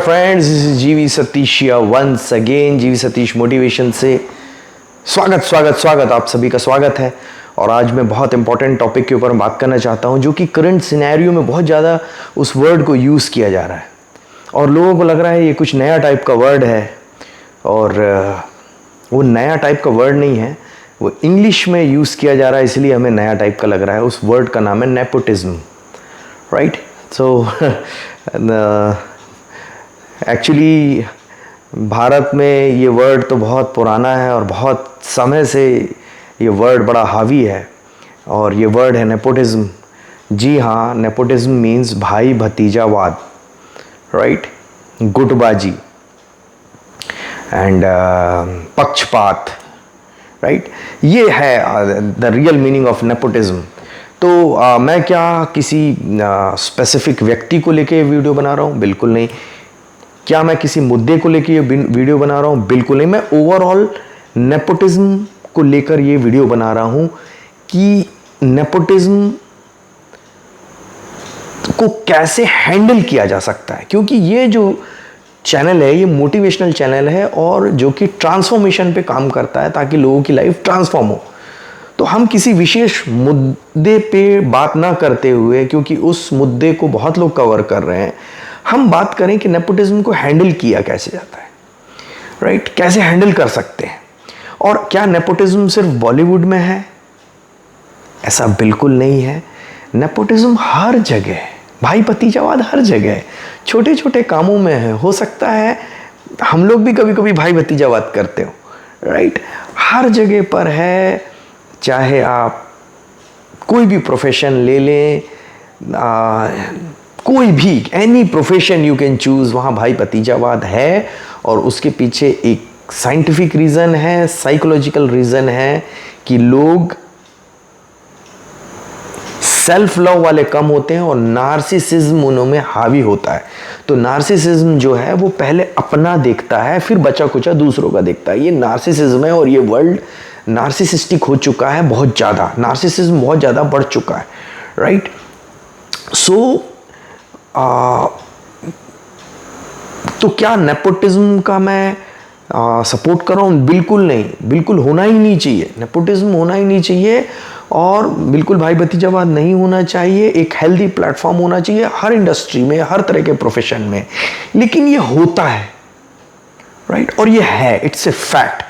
Friends, this is जीवी Satish once again. जीवी Satish motivation से स्वागत आप सभी का स्वागत है। और आज मैं बहुत इंपॉर्टेंट टॉपिक के ऊपर बात करना चाहता हूं, जो कि करंट सिनेरियो में बहुत ज़्यादा उस वर्ड को यूज़ किया जा रहा है और लोगों को लग रहा है ये कुछ नया टाइप का वर्ड है। और वो नया टाइप का वर्ड नहीं है, वो इंग्लिश में यूज़ किया जा रहा है, इसलिए हमें नया टाइप का लग रहा है। उस वर्ड का नाम है nepotism, right. So actually Bharat में ये वर्ड तो बहुत पुराना है और बहुत समय से ये वर्ड बड़ा हावी है, और ये वर्ड है नेपोटिज्म। जी हाँ, नेपोटिज्म मीन्स भाई भतीजावाद, राइट, गुटबाजी एंड पक्षपात, राइट। ये है the real meaning of nepotism. तो मैं क्या किसी स्पेसिफिक व्यक्ति को लेके वीडियो बना रहा हूँ? बिल्कुल नहीं। क्या मैं किसी मुद्दे को लेकर ये वीडियो बना रहा हूँ? बिल्कुल नहीं। मैं ओवरऑल नेपोटिज्म को लेकर ये वीडियो बना रहा हूँ कि नेपोटिज्म को कैसे हैंडल किया जा सकता है, क्योंकि ये जो चैनल है ये मोटिवेशनल चैनल है और जो कि ट्रांसफॉर्मेशन पे काम करता है ताकि लोगों की लाइफ ट्रांसफॉर्म हो। तो हम किसी विशेष मुद्दे पे बात ना करते हुए, क्योंकि उस मुद्दे को बहुत लोग कवर कर रहे हैं, हम बात करें कि नेपोटिज्म को हैंडल किया कैसे जाता है, राइट। कैसे हैंडल कर सकते हैं। और क्या नेपोटिज्म सिर्फ बॉलीवुड में है? ऐसा बिल्कुल नहीं है। नेपोटिज्म हर जगह है, भाई भतीजावाद हर जगह है, छोटे छोटे कामों में है। हो सकता है हम लोग भी कभी कभी भाई भतीजावाद करते हो, राइट। हर जगह पर है, चाहे आप कोई भी प्रोफेशन ले लें, कोई भी any profession you can choose, वहाँ भाई भतीजावाद है। और उसके पीछे एक साइंटिफिक रीज़न है, साइकोलॉजिकल रीज़न है कि लोग सेल्फ लव वाले कम होते हैं और नार्सिसिज्म उनमें हावी होता है। तो नार्सिसिज्म जो है वो पहले अपना देखता है, फिर बचा कुचा दूसरों का देखता है। ये नार्सिसिज्म है और ये वर्ल्ड नार्सिसिस्टिक हो चुका है, बहुत ज़्यादा नार्सिसिज्म बहुत ज़्यादा बढ़ चुका है, राइट। सो तो क्या नेपोटिज्म का मैं सपोर्ट कर रहा हूँ? बिल्कुल नहीं, बिल्कुल होना ही नहीं चाहिए। नेपोटिज्म होना ही नहीं चाहिए और बिल्कुल भाई भतीजावाद नहीं होना चाहिए। एक हेल्दी प्लेटफॉर्म होना चाहिए हर इंडस्ट्री में, हर तरह के प्रोफेशन में। लेकिन ये होता है, राइट, और ये है, इट्स ए फैक्ट।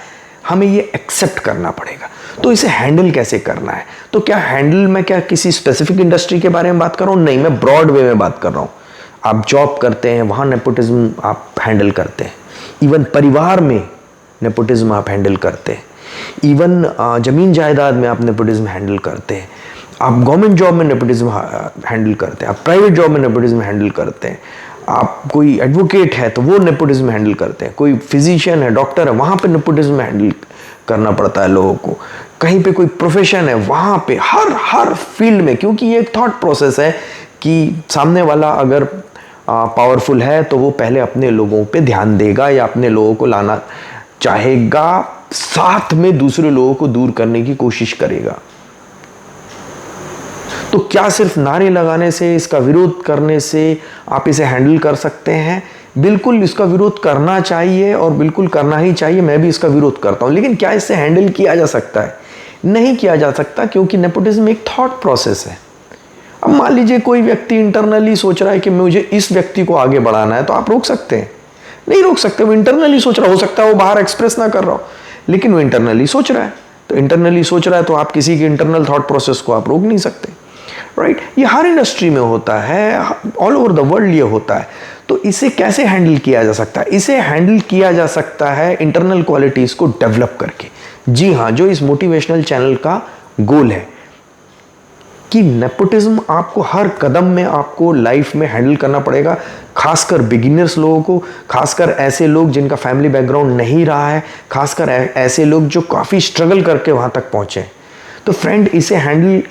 हमें ये एक्सेप्ट करना पड़ेगा। तो इसे हैंडल कैसे करना है? तो क्या हैंडल, मैं क्या किसी स्पेसिफिक इंडस्ट्री के बारे में बात कर रहा हूँ? नहीं, मैं ब्रॉड वे में बात कर रहा हूँ। आप जॉब करते हैं, वहाँ नेपोटिज्म आप हैंडल करते हैं। इवन परिवार में नेपोटिज्म आप हैंडल करते हैं। इवन ज़मीन जायदाद में आप नेपोटिज्म हैंडल करते हैं। आप गवर्नमेंट जॉब में नेपोटिज्म हैंडल करते हैं। आप प्राइवेट जॉब में नेपोटिज्म हैंडल करते हैं। आप कोई एडवोकेट है तो वो नेपोटिज्म हैंडल करते हैं। कोई फिजिशियन है, डॉक्टर है, वहाँ पे नेपोटिज्म हैंडल करना पड़ता है लोगों को। कहीं पे कोई प्रोफेशन है, वहाँ पे हर फील्ड में, क्योंकि ये एक थॉट प्रोसेस है कि सामने वाला अगर पावरफुल है तो वो पहले अपने लोगों पे ध्यान देगा या अपने लोगों को लाना चाहेगा, साथ में दूसरे लोगों को दूर करने की कोशिश करेगा। तो क्या सिर्फ नारे लगाने से, इसका विरोध करने से आप इसे हैंडल कर सकते हैं? बिल्कुल इसका विरोध करना चाहिए और बिल्कुल करना ही चाहिए। मैं भी इसका विरोध करता हूं। लेकिन क्या इससे हैंडल किया जा सकता है? नहीं किया जा सकता, क्योंकि नेपोटिज्म एक थॉट प्रोसेस है। अब मान लीजिए कोई व्यक्ति इंटरनली सोच रहा है कि मुझे इस व्यक्ति को आगे बढ़ाना है, तो आप रोक सकते हैं? नहीं रोक सकते। वो इंटरनली सोच रहा, हो सकता है वो बाहर एक्सप्रेस ना कर रहा हो, लेकिन वो इंटरनली सोच रहा है। तो इंटरनली सोच रहा है तो आप किसी की इंटरनल थॉट प्रोसेस को आप रोक नहीं सकते, राइट। ये हर इंडस्ट्री में होता है, ऑल ओवर द वर्ल्ड ये होता है। तो इसे कैसे हैंडल किया जा सकता है? इसे हैंडल किया जा सकता है इंटरनल क्वालिटीज को डेवलप करके। जी हाँ, जो इस मोटिवेशनल चैनल का गोल है कि नेपोटिज्म आपको हर कदम में आपको लाइफ में हैंडल करना पड़ेगा, खासकर बिगिनर्स लोगों को, खासकर ऐसे लोग जिनका फैमिली बैकग्राउंड नहीं रहा है, खासकर ऐसे लोग जो काफ़ी स्ट्रगल करके वहाँ तक पहुँचे। तो फ्रेंड, इसे हैंडल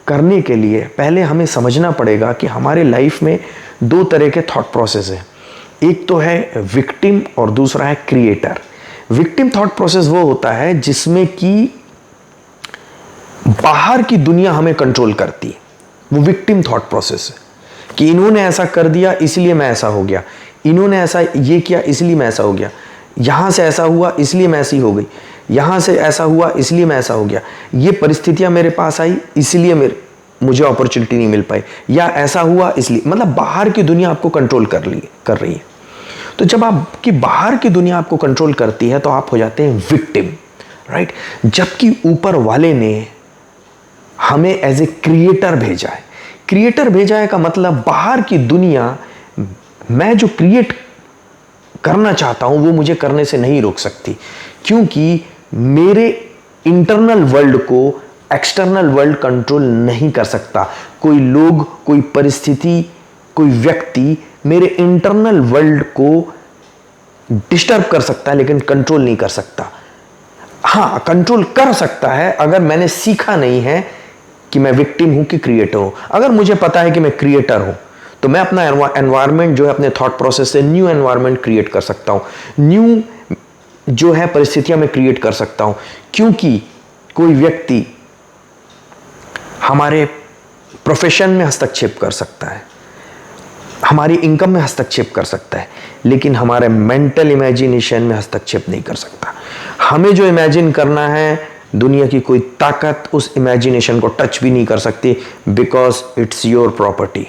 करने के लिए पहले हमें समझना पड़ेगा कि हमारे लाइफ में दो तरह के थॉट प्रोसेस है। एक तो है विक्टिम और दूसरा है क्रिएटर। विक्टिम थॉट प्रोसेस वो होता है जिसमें कि बाहर की दुनिया हमें कंट्रोल करती है। वो विक्टिम थॉट प्रोसेस है कि इन्होंने ऐसा कर दिया इसलिए मैं ऐसा हो गया, इन्होंने ऐसा ये किया इसलिए मैं ऐसा हो गया, यहाँ से ऐसा हुआ इसलिए मैं ऐसी हो गई, यहाँ से ऐसा हुआ इसलिए मैं ऐसा हो गया, ये परिस्थितियाँ मेरे पास आई इसलिए मुझे अपॉर्चुनिटी नहीं मिल पाई, या ऐसा हुआ इसलिए। मतलब बाहर की दुनिया आपको कंट्रोल कर रही है। तो जब आपकी बाहर की दुनिया आपको कंट्रोल करती है तो आप हो जाते हैं विक्टिम, राइट। जबकि ऊपर वाले ने हमें एज ए क्रिएटर भेजा है। क्रिएटर भेजा है का मतलब बाहर की दुनिया, मैं जो क्रिएट करना चाहता हूं वो मुझे करने से नहीं रोक सकती, क्योंकि मेरे इंटरनल वर्ल्ड को एक्सटर्नल वर्ल्ड कंट्रोल नहीं कर सकता। कोई लोग, कोई परिस्थिति, कोई व्यक्ति मेरे इंटरनल वर्ल्ड को डिस्टर्ब कर सकता है लेकिन कंट्रोल नहीं कर सकता। हाँ, कंट्रोल कर सकता है अगर मैंने सीखा नहीं है कि मैं विक्टिम हूं कि क्रिएटर हूं। अगर मुझे पता है कि मैं क्रिएटर हूं तो मैं अपना एनवायरनमेंट जो है अपने थॉट प्रोसेस से न्यू एनवायरनमेंट क्रिएट कर सकता हूं, न्यू जो है परिस्थितियां मैं क्रिएट कर सकता हूं। क्योंकि कोई व्यक्ति हमारे प्रोफेशन में हस्तक्षेप कर सकता है, हमारी इनकम में हस्तक्षेप कर सकता है, लेकिन हमारे मेंटल इमेजिनेशन में हस्तक्षेप नहीं कर सकता। हमें जो इमेजिन करना है, दुनिया की कोई ताकत उस इमेजिनेशन को टच भी नहीं कर सकती, because it's your property,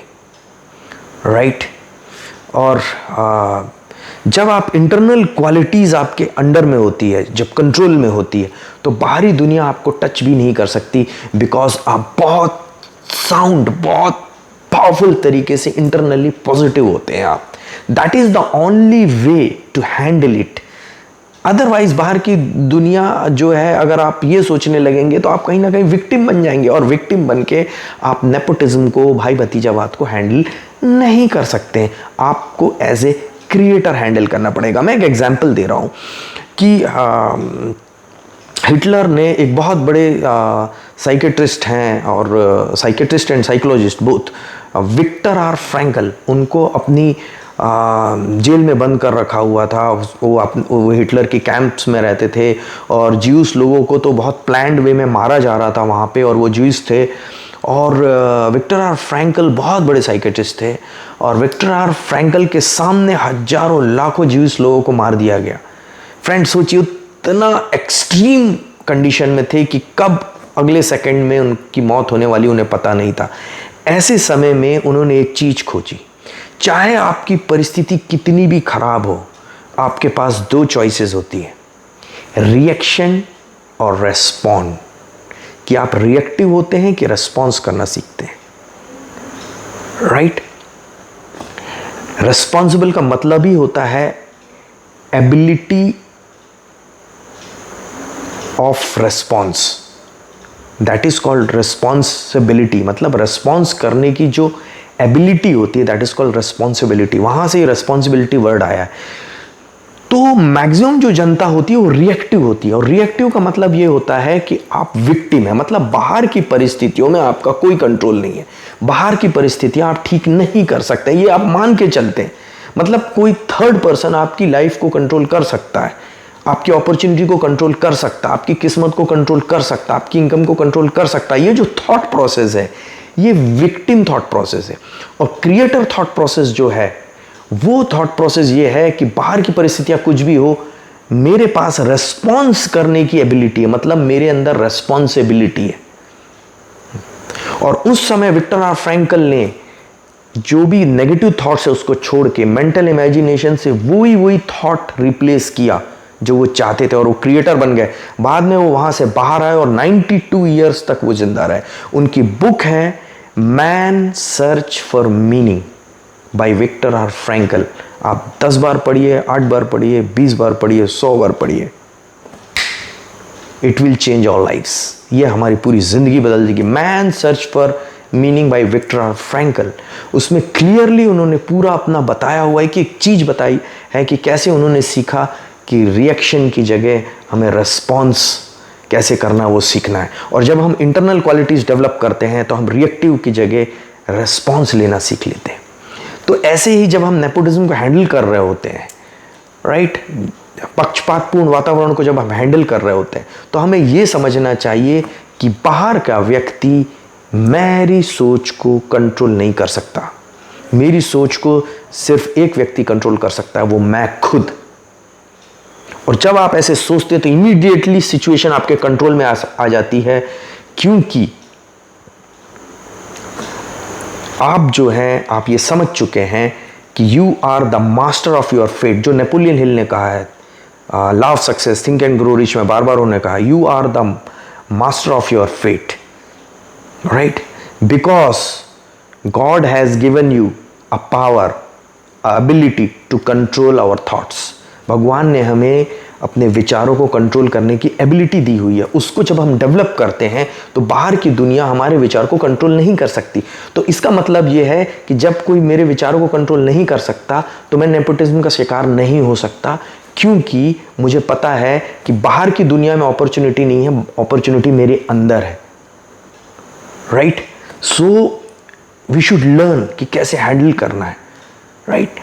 right. और जब आप इंटरनल क्वालिटीज आपके अंडर में होती है, जब कंट्रोल में होती है, तो बाहरी दुनिया आपको टच भी नहीं कर सकती, बिकॉज आप बहुत साउंड, बहुत पावरफुल तरीके से इंटरनली पॉजिटिव होते हैं आप। That is the only way to handle it. Otherwise बाहर की दुनिया जो है, अगर आप ये सोचने लगेंगे तो आप कहीं ना कहीं विक्टिम बन जाएंगे, और विक्टिम बन के आप नेपोटिज्म को, भाई भतीजावाद को हैंडल नहीं कर सकते। आपको एज ए क्रिएटर हैंडल करना पड़ेगा। मैं एक एग्जांपल दे रहा हूँ कि हिटलर ने, एक बहुत बड़े साइकेट्रिस्ट हैं, और psychiatrist and psychologist both, Victor R Frankl, उनको अपनी जेल में बंद कर रखा हुआ था। वो हिटलर के कैंप्स में रहते थे, और ज्यूस लोगों को तो बहुत प्लान्ड वे में मारा जा रहा था वहाँ पे, और वो ज्यूस थे। और विक्टर आर फ्रैंकल बहुत बड़े साइकेट्रिस्ट थे, और विक्टर आर फ्रैंकल के सामने हजारों लाखों ज्यूस लोगों को मार दिया गया। फ्रेंड सोचिए, इतना एक्सट्रीम कंडीशन में थे कि कब अगले सेकंड में उनकी मौत होने वाली उन्हें पता नहीं था। ऐसे समय में उन्होंने एक चीज खोजी। चाहे आपकी परिस्थिति कितनी भी खराब हो, आपके पास दो चॉइसेस होती है, रिएक्शन और रेस्पॉन्ड। कि आप रिएक्टिव होते हैं कि रेस्पॉन्स करना सीखते हैं, राइट। रेस्पॉन्सिबल का मतलब ही होता है ability of response, that is called responsibility. मतलब रेस्पॉन्स करने की जो एबिलिटी होती है, दैट इज कॉल्ड रेस्पॉन्सिबिलिटी। वहां से रेस्पॉन्सिबिलिटी वर्ड आया है। तो मैक्सिमम जो जनता होती है वो रिएक्टिव होती है, और रिएक्टिव का मतलब ये होता है कि आप विक्टिम है। मतलब बाहर की परिस्थितियों में आपका कोई कंट्रोल नहीं है, बाहर की परिस्थितियां आप ठीक नहीं कर सकते, ये आप मान के चलते हैं। मतलब कोई थर्ड पर्सन आपकी लाइफ को कंट्रोल कर सकता है, आपकी अपॉर्चुनिटी को कंट्रोल कर सकता है, आपकी किस्मत को कंट्रोल कर सकता है, आपकी इनकम को कंट्रोल कर सकता है। ये जो थॉट प्रोसेस है, ये विक्टिम थॉट प्रोसेस है। और क्रिएटर थॉट प्रोसेस जो है, वो थॉट प्रोसेस ये है कि बाहर की परिस्थितियां कुछ भी हो, मेरे पास रेस्पॉन्स करने की एबिलिटी है, मतलब मेरे अंदर रेस्पॉन्सिबिलिटी है। और उस समय विक्टर आर फ्रैंकल ने जो भी नेगेटिव थॉट्स है उसको छोड़ के मेंटल इमेजिनेशन से वही थॉट रिप्लेस किया जो वो चाहते थे, और वो क्रिएटर बन गए। बाद में वो वहां से बाहर आए और 92 ईयर्स तक वो जिंदा रहे। उनकी बुक है Man Search for Meaning by Victor R Frankl. आप 10 बार पढ़िए, 8 बार पढ़िए, 20 बार पढ़िए, 100 बार पढ़िए, it will change our lifes. ये हमारी पूरी जिंदगी बदल देगी। Man Search for Meaning by Victor R Frankl. उसमें क्लियरली उन्होंने पूरा अपना बताया हुआ है कि एक चीज बताई है कि कैसे उन्होंने सीखा कि रिएक्शन की जगह हमें रेस्पॉन्स कैसे करना वो सीखना है। और जब हम इंटरनल क्वालिटीज डेवलप करते हैं तो हम रिएक्टिव की जगह रेस्पॉन्स लेना सीख लेते हैं। तो ऐसे ही जब हम नेपोटिज्म को हैंडल कर रहे होते हैं, राइट, पक्षपातपूर्ण वातावरण को जब हम हैंडल कर रहे होते हैं, तो हमें यह समझना चाहिए कि बाहर का व्यक्ति मेरी सोच को कंट्रोल नहीं कर सकता, मेरी सोच को सिर्फ एक व्यक्ति कंट्रोल कर सकता है, वो मैं खुद। और जब आप ऐसे सोचते हैं तो इमीडिएटली सिचुएशन आपके कंट्रोल में आ जाती है, क्योंकि आप जो हैं, आप ये समझ चुके हैं कि you are the master of your fate. जो नेपोलियन हिल ने कहा है, Law of Success, Think and Grow Rich में बार बार उन्होंने कहा, you are the master of your fate, right? Because God has given you a power, ability to control our thoughts. भगवान ने हमें अपने विचारों को कंट्रोल करने की एबिलिटी दी हुई है। उसको जब हम डेवलप करते हैं तो बाहर की दुनिया हमारे विचार को कंट्रोल नहीं कर सकती। तो इसका मतलब यह है कि जब कोई मेरे विचारों को कंट्रोल नहीं कर सकता तो मैं नेपोटिज्म का शिकार नहीं हो सकता, क्योंकि मुझे पता है कि बाहर की दुनिया में अपॉर्चुनिटी नहीं है, अपॉर्चुनिटी मेरे अंदर है, right? So we should learn कि कैसे हैंडल करना है, राइट?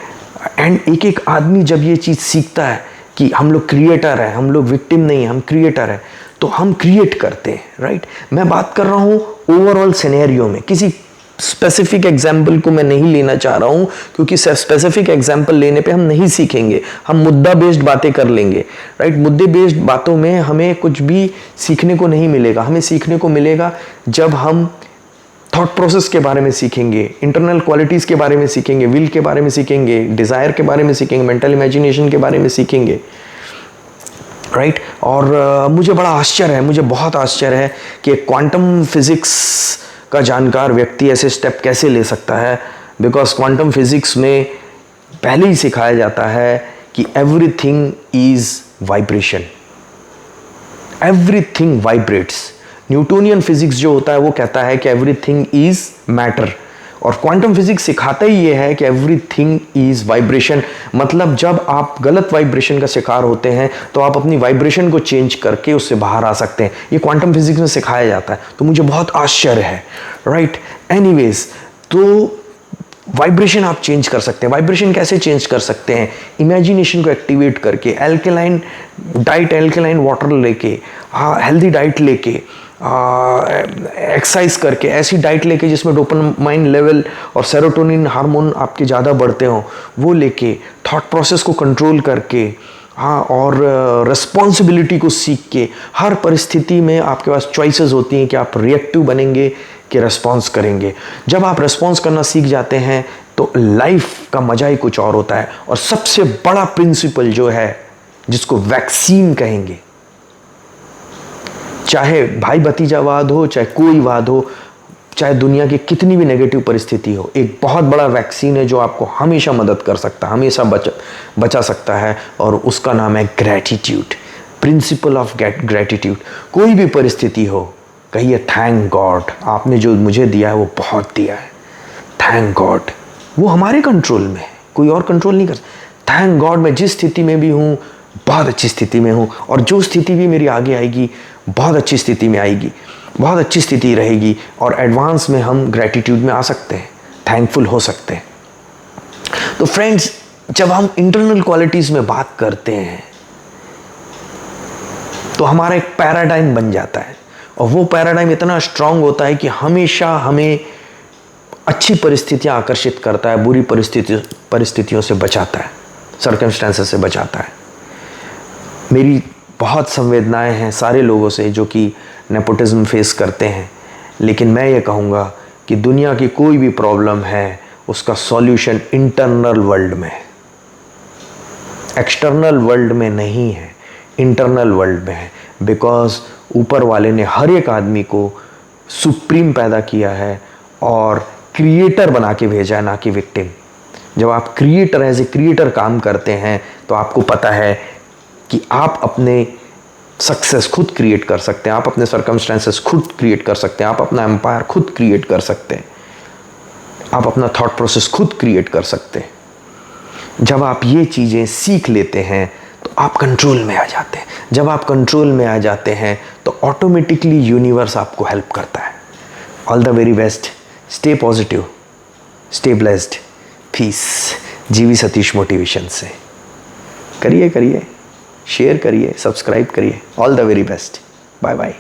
एंड एक एक आदमी जब ये चीज़ सीखता है कि हम लोग क्रिएटर हैं, हम लोग विक्टिम नहीं हैं, हम क्रिएटर हैं, तो हम क्रिएट करते हैं, राइट? मैं बात कर रहा हूँ ओवरऑल सिनेरियो में, किसी स्पेसिफिक एग्जाम्पल को मैं नहीं लेना चाह रहा हूँ, क्योंकि स्पेसिफिक एग्जाम्पल लेने पे हम नहीं सीखेंगे, हम मुद्दा बेस्ड बातें कर लेंगे, राइट? मुद्दे बेस्ड बातों में हमें कुछ भी सीखने को नहीं मिलेगा। हमें सीखने को मिलेगा जब हम थॉट प्रोसेस के बारे में सीखेंगे, इंटरनल क्वालिटीज़ के बारे में सीखेंगे, विल के बारे में सीखेंगे, डिज़ायर के बारे में सीखेंगे, मेंटल इमेजिनेशन के बारे में सीखेंगे, राइट? और मुझे बड़ा आश्चर्य है, मुझे बहुत आश्चर्य है कि एक क्वांटम फिजिक्स का जानकार व्यक्ति ऐसे स्टेप कैसे ले सकता है। बिकॉज क्वांटम फिजिक्स में पहले ही सिखाया जाता है कि everything is vibration, everything vibrates. Newtonian physics जो होता है वो कहता है कि एवरीथिंग इज मैटर, और क्वांटम फिजिक्स सिखाता ही ये है कि एवरीथिंग इज वाइब्रेशन। मतलब जब आप गलत वाइब्रेशन का शिकार होते हैं तो आप अपनी वाइब्रेशन को चेंज करके उससे बाहर आ सकते हैं। ये क्वांटम फिजिक्स में सिखाया जाता है, तो मुझे बहुत आश्चर्य है, राइट? एनीवेज, तो वाइब्रेशन आप चेंज कर सकते हैं। वाइब्रेशन कैसे चेंज कर सकते हैं? इमेजिनेशन को एक्टिवेट करके, एल्केलाइन डाइट, एल्केलाइन वाटर लेके, हेल्दी डाइट लेके, एक्सरसाइज करके, ऐसी डाइट लेके जिसमें डोपामाइन लेवल और सेरोटोनिन हार्मोन आपके ज़्यादा बढ़ते हों, वो लेके, थॉट प्रोसेस को कंट्रोल करके, और रिस्पॉन्सिबिलिटी को सीख के, हर परिस्थिति में आपके पास चॉइसेस होती हैं कि आप रिएक्टिव बनेंगे कि रिस्पॉन्स करेंगे। जब आप रिस्पॉन्स करना सीख जाते हैं तो लाइफ का मजा ही कुछ और होता है। और सबसे बड़ा प्रिंसिपल जो है, जिसको वैक्सीन कहेंगे, चाहे भाई भतीजावाद हो, चाहे कोई वाद हो, चाहे दुनिया की कितनी भी नेगेटिव परिस्थिति हो, एक बहुत बड़ा वैक्सीन है जो आपको हमेशा मदद कर सकता है, हमेशा बचा सकता है, और उसका नाम है ग्रैटिट्यूड, प्रिंसिपल ऑफ ग्रैटिट्यूड। कोई भी परिस्थिति हो, कहिए थैंक गॉड, आपने जो मुझे दिया है वो बहुत दिया है, थैंक गॉड। वो हमारे कंट्रोल में है, कोई और कंट्रोल नहीं कर सकता। थैंक गॉड, मैं जिस स्थिति में भी हूँ बहुत अच्छी स्थिति में हूँ, और जो स्थिति भी मेरी आगे आएगी बहुत अच्छी स्थिति में आएगी, बहुत अच्छी स्थिति रहेगी, और एडवांस में हम ग्रैटिट्यूड में आ सकते हैं, थैंकफुल हो सकते हैं। तो फ्रेंड्स, जब हम इंटरनल क्वालिटीज़ में बात करते हैं तो हमारा एक पैराडाइम बन जाता है, और वो पैराडाइम इतना स्ट्रांग होता है कि हमेशा हमें अच्छी परिस्थितियां आकर्षित करता है, बुरी परिस्थितियों से बचाता है, सर्कमस्टेंसेस से बचाता है। मेरी बहुत संवेदनाएं हैं सारे लोगों से जो कि नेपोटिज्म फेस करते हैं, लेकिन मैं ये कहूँगा कि दुनिया की कोई भी प्रॉब्लम है उसका सॉल्यूशन इंटरनल वर्ल्ड में है, एक्सटर्नल वर्ल्ड में नहीं है, इंटरनल वर्ल्ड में है। बिकॉज ऊपर वाले ने हर एक आदमी को सुप्रीम पैदा किया है और क्रिएटर बना के भेजा है, ना कि विक्टिम। जब आप क्रिएटर एज ए क्रिएटर काम करते हैं तो आपको पता है कि आप अपने सक्सेस खुद क्रिएट कर सकते हैं, आप अपने सर्कमस्टेंसेस खुद क्रिएट कर सकते हैं, आप अपना एम्पायर खुद क्रिएट कर सकते हैं, आप अपना थॉट प्रोसेस खुद क्रिएट कर सकते हैं। जब आप ये चीज़ें सीख लेते हैं तो आप कंट्रोल में आ जाते हैं। जब आप कंट्रोल में आ जाते हैं तो ऑटोमेटिकली यूनिवर्स आपको हेल्प करता है। All the very best, stay positive, stay blessed, peace. GV Satish motivation से करिए शेयर करिए, सब्सक्राइब करिए। All the very best, bye bye.